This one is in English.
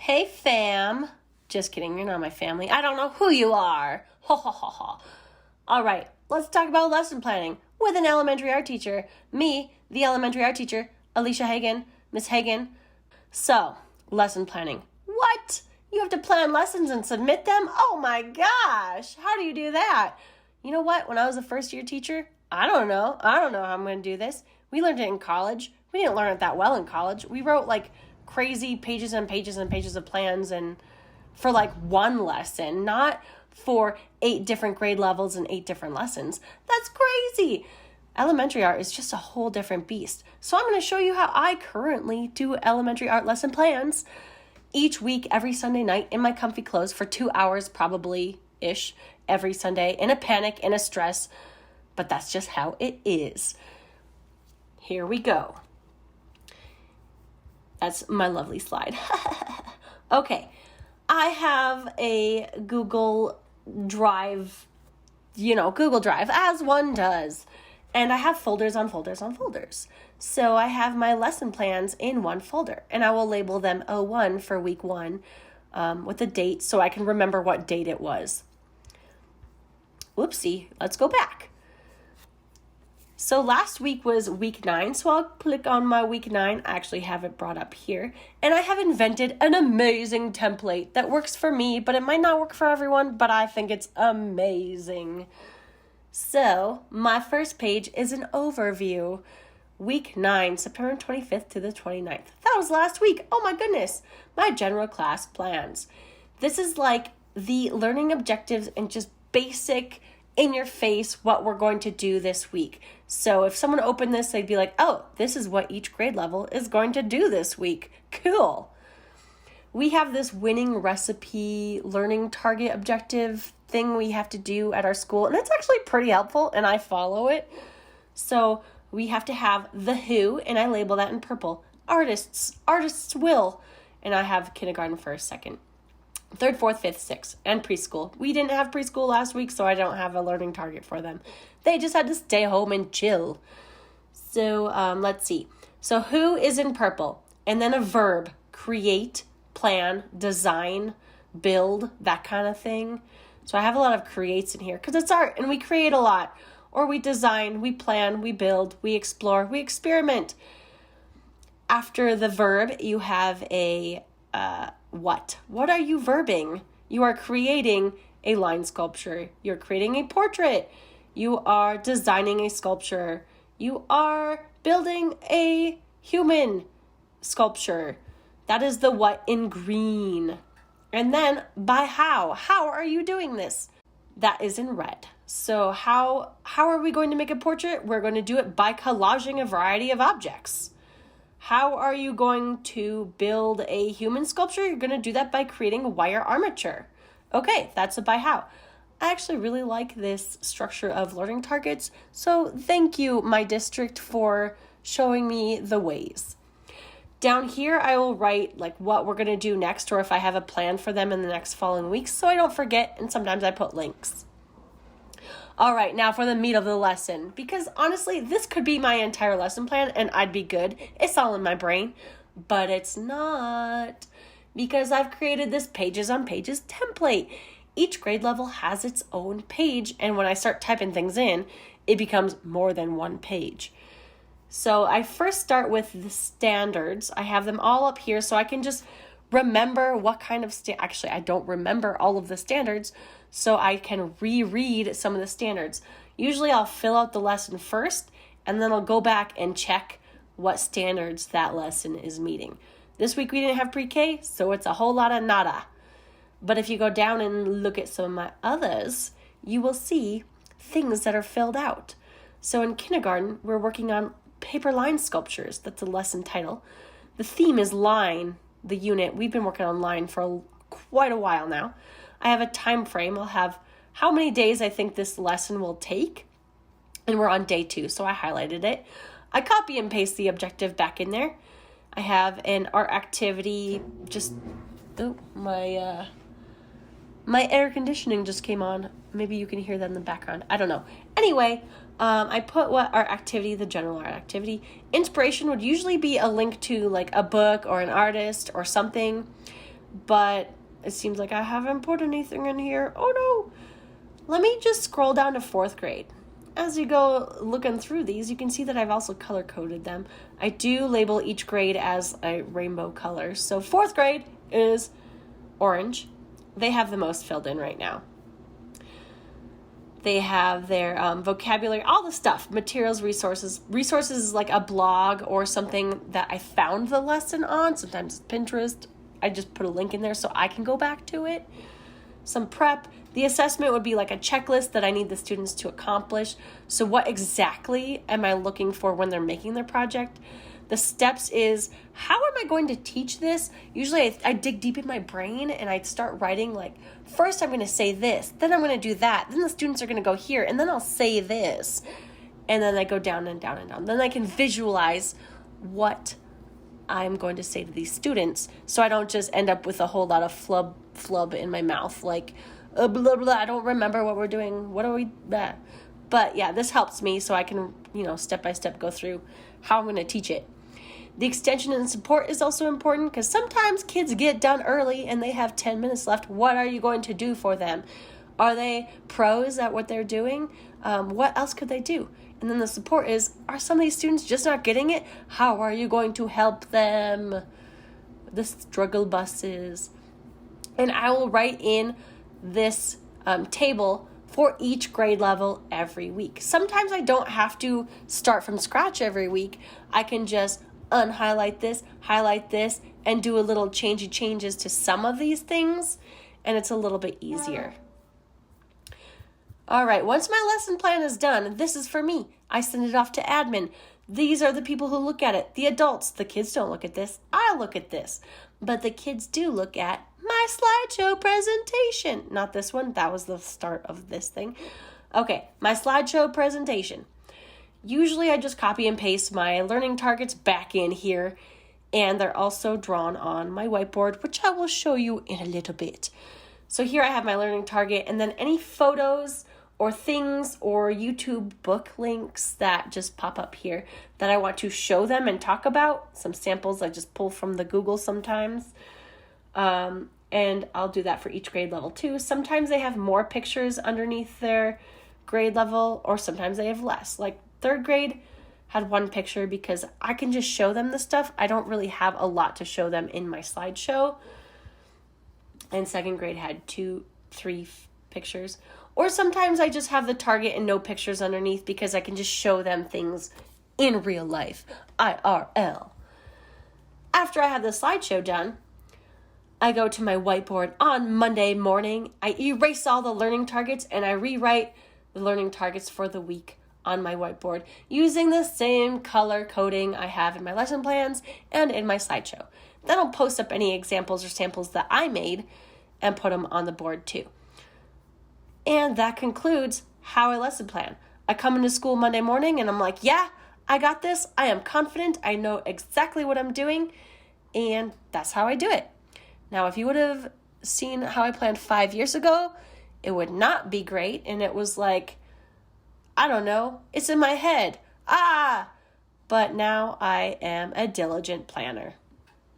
Hey fam. Just kidding, you're not my family. I don't know who you are. Ha ha ha ha. All right, let's talk about lesson planning with an elementary art teacher. Me, the elementary art teacher, Alicia Hagen, Miss Hagen. So, lesson planning. What? You have to plan lessons and submit them? Oh my gosh, how do you do that? You know what? When I was a first year teacher, I don't know how I'm going to do this. We learned it in college. We didn't learn it that well in college. We wrote like crazy pages and pages and pages of plans and for like one lesson, not for 8 different grade levels and 8 different lessons. That's crazy. Elementary art is just a whole different beast. So I'm going to show you how I currently do elementary art lesson plans each week, every Sunday night in my comfy clothes for 2 hours, probably-ish, every Sunday, in a panic, in a stress, but that's just how it is. Here we go. That's my lovely slide. Okay, I have a Google Drive, Google Drive, as one does. And I have folders on folders on folders. So I have my lesson plans in one folder. And I will label them O1 for week 1 with a date so I can remember what date it was. Whoopsie, let's go back. So last week was week 9, so I'll click on my week 9. I actually have it brought up here. And I have invented an amazing template that works for me, but it might not work for everyone, but I think it's amazing. So my first page is an overview. Week 9, September 25th to the 29th. That was last week. Oh my goodness. My general class plans. This is like the learning objectives and just basic in your face what we're going to do this week. So if someone opened this, they'd be like, oh, this is what each grade level is going to do this week. Cool. We have this winning recipe learning target objective thing we have to do at our school, and it's actually pretty helpful, and I follow it. So we have to have the who, and I label that in purple. Artists will, and I have kindergarten first, second, third, fourth, fifth, sixth, and preschool. We didn't have preschool last week, so I don't have a learning target for them. They just had to stay home and chill. So let's see. So who is in purple, and then a verb, create, plan, design, build, that kind of thing. So I have a lot of creates in here because it's art and we create a lot. Or we design, we plan, we build, we explore, we experiment. After the verb, you have a what? What are you verbing? You are creating a line sculpture. You're creating a portrait. You are designing a sculpture. You are building a human sculpture. That is the what in green. And then by how? How are you doing this? That is in red. So how are we going to make a portrait? We're going to do it by collaging a variety of objects. How are you going to build a human sculpture? You're going to do that by creating wire armature. Okay, that's a by how. I actually really like this structure of learning targets. So thank you, my district, for showing me the ways. Down here, I will write like what we're going to do next or if I have a plan for them in the next following weeks so I don't forget, and sometimes I put links. All right, now for the meat of the lesson, because honestly, this could be my entire lesson plan and I'd be good. It's all in my brain, but it's not because I've created this pages on pages template. Each grade level has its own page, and when I start typing things in, it becomes more than one page. So I first start with the standards. I have them all up here so I can just remember what kind of actually, I don't remember all of the standards, so I can reread some of the standards. Usually I'll fill out the lesson first, and then I'll go back and check what standards that lesson is meeting. This week we didn't have pre-K, so it's a whole lot of nada. But if you go down and look at some of my others, you will see things that are filled out. So in kindergarten, we're working on paper line sculptures. That's the lesson title. The theme is line, the unit. We've been working on line for quite a while now. I have a time frame. I'll have how many days I think this lesson will take. And we're on day 2, so I highlighted it. I copy and paste the objective back in there. I have an art activity. My air conditioning just came on. Maybe you can hear that in the background. I don't know. Anyway, I put what art activity, the general art activity. Inspiration would usually be a link to like a book or an artist or something. but it seems like I haven't put anything in here. Oh no. Let me just scroll down to 4th grade. As you go looking through these, you can see that I've also color-coded them. I do label each grade as a rainbow color. So 4th grade is orange. They have the most filled in right now. They have their vocabulary, all the stuff, materials, resources. Resources is like a blog or something that I found the lesson on. Sometimes it's Pinterest. I just put a link in there so I can go back to it. Some prep. The assessment would be like a checklist that I need the students to accomplish. So what exactly am I looking for when they're making their project? The steps is, how am I going to teach this? Usually I dig deep in my brain and I start writing like, first I'm going to say this, then I'm going to do that, then the students are going to go here, and then I'll say this. And then I go down and down and down. Then I can visualize what I'm going to say to these students so I don't just end up with a whole lot of flub in my mouth like, blah, blah, I don't remember what we're doing. What are we, blah. But yeah, this helps me so I can, step by step go through how I'm going to teach it. The extension and support is also important because sometimes kids get done early and they have 10 minutes left. What are you going to do for them? Are they pros at what they're doing? What else could they do? And then the support is, are some of these students just not getting it? How are you going to help them? The struggle buses. And I will write in this table for each grade level every week. Sometimes I don't have to start from scratch every week. I can just unhighlight this, highlight this, and do a little changes to some of these things, and it's a little bit easier. All right, once my lesson plan is done, this is for me. I send it off to admin. These are the people who look at it, the adults. The kids don't look at this. I look at this. But the kids do look at my slideshow presentation. Not this one. That was the start of this thing. Okay, my slideshow presentation. Usually I just copy and paste my learning targets back in here, and they're also drawn on my whiteboard, which I will show you in a little bit. So here I have my learning target, and then any photos or things or YouTube book links that just pop up here that I want to show them and talk about. Some samples I just pull from the Google sometimes. And I'll do that for each grade level too. Sometimes they have more pictures underneath their grade level, or sometimes they have less. Like 3rd grade had 1 picture because I can just show them the stuff. I don't really have a lot to show them in my slideshow. And 2nd grade had 2, 3 pictures. Or sometimes I just have the target and no pictures underneath because I can just show them things in real life, IRL. After I have the slideshow done, I go to my whiteboard on Monday morning. I erase all the learning targets and I rewrite the learning targets for the week on my whiteboard using the same color coding I have in my lesson plans and in my slideshow. Then I'll post up any examples or samples that I made and put them on the board too. And that concludes how I lesson plan. I come into school Monday morning and I'm like, yeah, I got this. I am confident. I know exactly what I'm doing. And that's how I do it. Now, if you would have seen how I planned 5 years ago, it would not be great. And it was like, I don't know, it's in my head. But now I am a diligent planner.